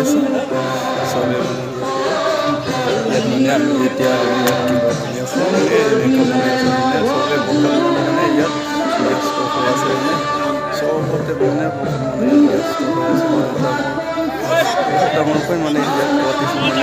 আছে চবে ইয়াত মানে আমি এতিয়া ইয়াত কিবা কিনি আছোঁ মানে এনেকুৱা বনাই আছোঁ মানে চবে ভোকাল মানে ইয়াত ব্যস্ত হৈ আছে মানে চবতে মানে বহুত মানে ইয়াত ব্যস্ত হৈ আছে মানে ডাঙৰকৈ মানে ইয়াত পাতিছোঁ মানে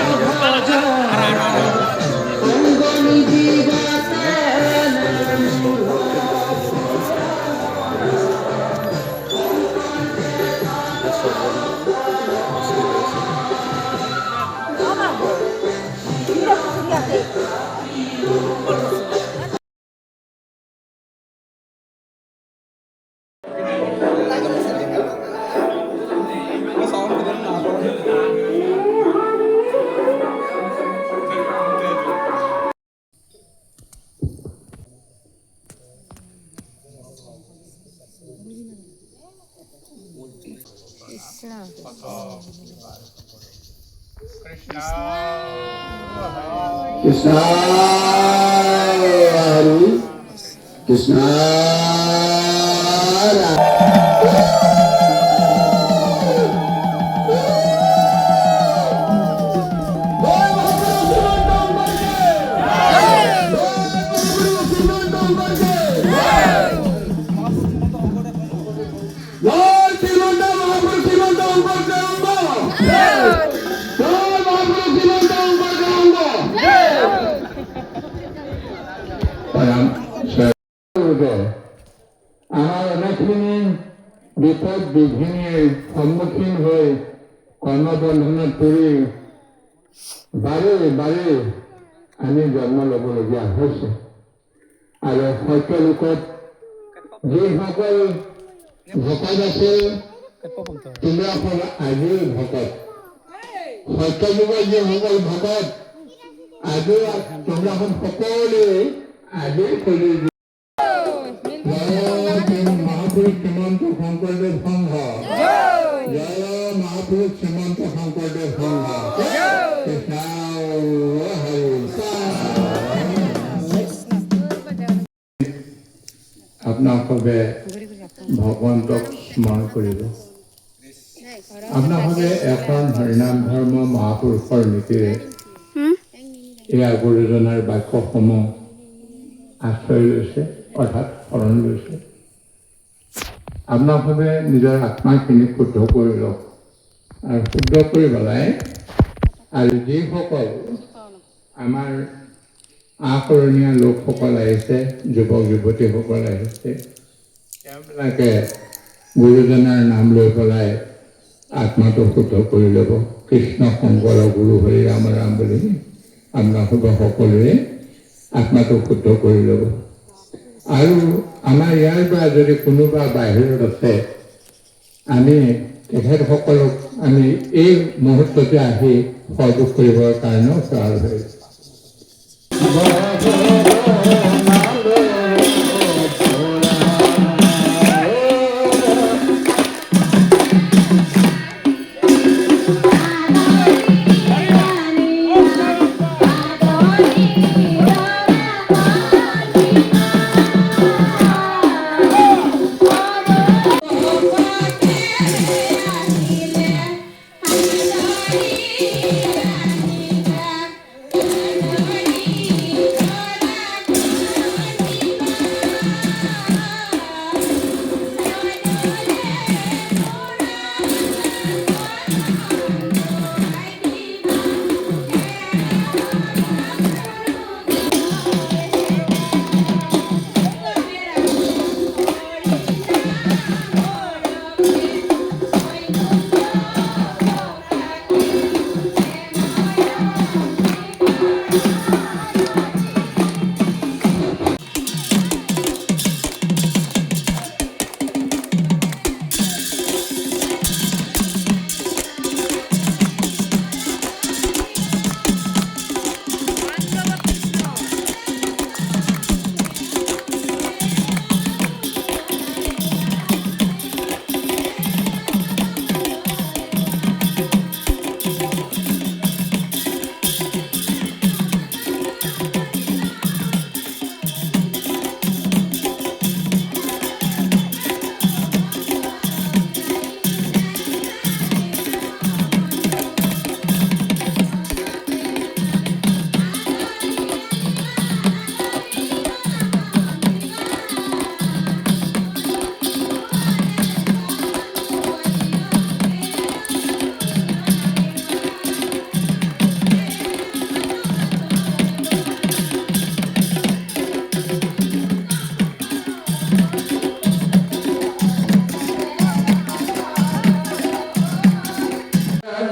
Krishna Hari Krishna আমাৰ অনেকখিনি বিপদ বিঘিনিৰ সন্মুখীন হৈ কৰ্মবন্ধনত পৰি বাৰে বাৰে আমি জন্ম ল'বলগীয়া হৈছে আৰু সত্যলোকত যিসকল ভকত আছে তোমৰাসকল আজিও ভকত সত্যযুগৰ যিসকল ভকত আজি তোমৰাসকল সকলোৱে আজি কৰি মহাপুৰুষ শ্ৰীমন্ত শংকৰদেৱ সংঘ জয় মহাপুৰুষ শ্ৰীমন্ত শংকৰদেৱ সংঘ কৃষ্ণ হৰি আপোনালোকে ভগৱন্তক স্মৰণ কৰিব আপোনালোকে এখন হৰিনাম ধৰ্ম মহাপুৰুষৰ নীতিৰে ইয়াৰ গুৰুজনাৰ বাক্যসমূহ আশ্ৰয় লৈছে অৰ্থাৎ শৰণ লৈছে আপোনালোকে নিজৰ আত্মাখিনি শুদ্ধ কৰি লওক আৰু শুদ্ধ কৰি পেলাই আৰু যিসকল আমাৰ আকৰণীয় লোকসকল আহিছে যুৱক যুৱতীসকল আহিছে তেওঁবিলাকে গুৰুজনাৰ নাম লৈ পেলাই আত্মাটো শুদ্ধ কৰি ল'ব কৃষ্ণ শংকৰ গুৰু হৰি ৰাম ৰাম বুলি আপোনালোকে সকলোৱে আত্মাটো শুদ্ধ কৰি ল'ব আৰু আমাৰ ইয়াৰ পৰা যদি কোনোবা বাহিৰত আছে আমি তেখেতসকলক আমি এই মুহূৰ্ততে আহি সহযোগ কৰিবৰ কাৰণেও সহায় হৈছোঁ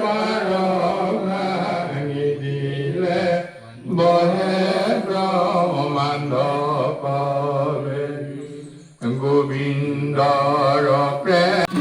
পাৰ ভাঙি দিলে বহে ব্ৰহ্মাণ্ড পাৱে গোবিন্দৰ প্ৰেম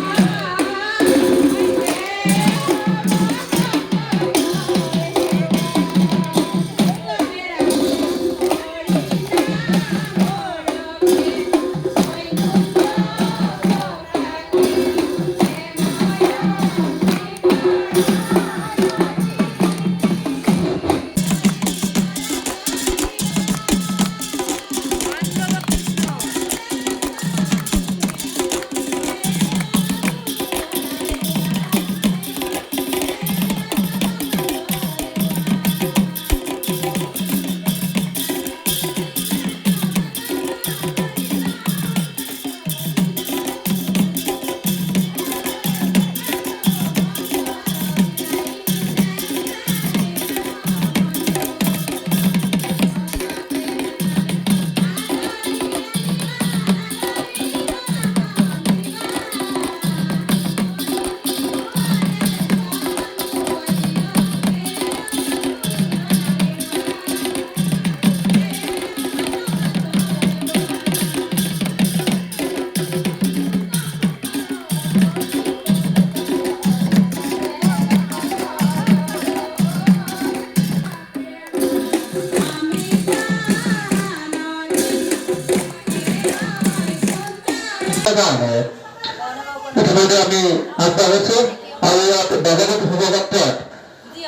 ইতিমধ্যে আমি আগবাঢ়িছো আৰু ইয়াত ভগৱত ভগৱত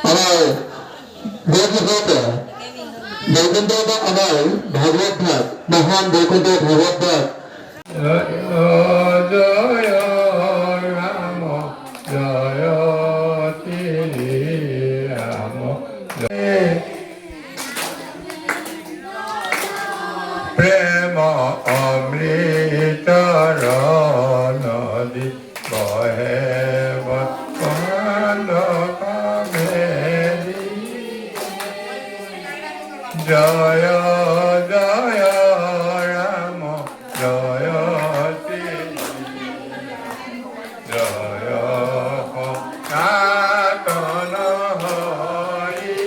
আমাৰ বৈকুণ্ঠ আমাৰ ভাগৱত ভাগ মহান বৈকুণ্ঠ ভাগৱত ভাগ জয় ৰাম জয় শ্ৰী ৰাম প্ৰেম অমৃতৰ নদী বহে জয় জয় ৰাম জয় শ্ৰী জয় সনাতন Hari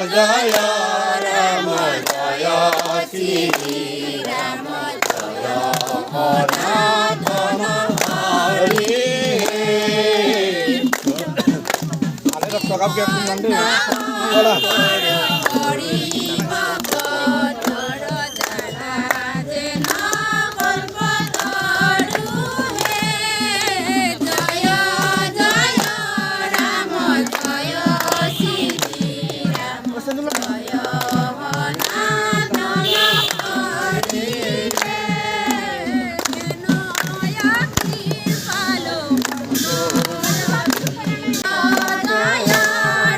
Jaya Rama Jaya Shriram জয় সনাতন হরি হরি ভক্তর যারা যেন কল্পতরু হে জয় জয় রাম জয় শ্রীরাম জয় সনাতন হরি হে যেন আখি ভালো জয়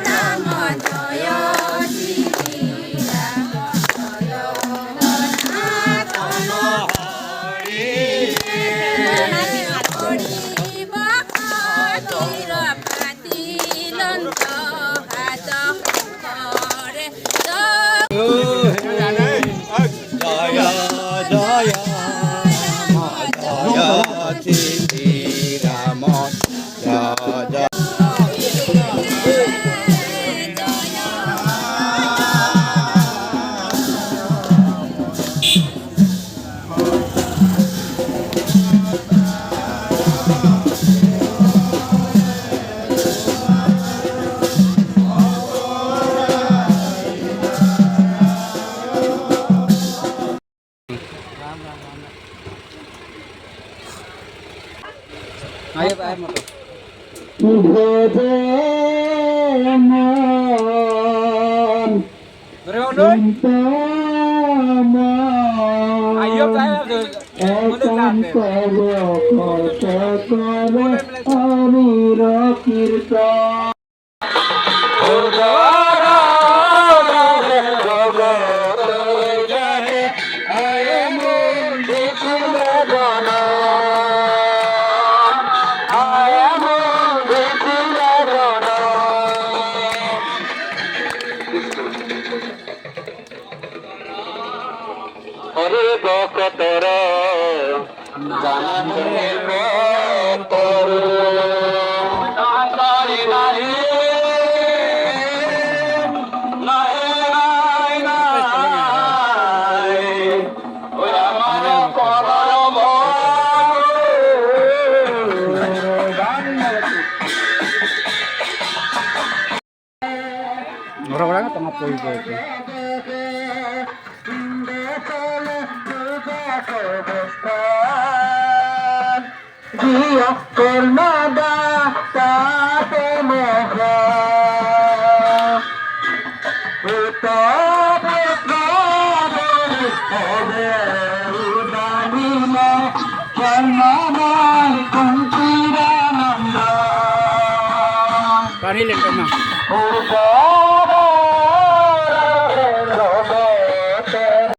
রাম জয় শ্রীরাম জয় সনাতন হরি ভক্তির পাতিলন্ত হাত করে জয় জয় শ্রীরাম জয় জয় হরে ভক্তর জানতে ভক্তর নাহি নাহি নাহি নাই ওই আমার করার Orang-orang kan tengah poin itu. Kornada sate moha utap prabhu ode udanila charmana kunti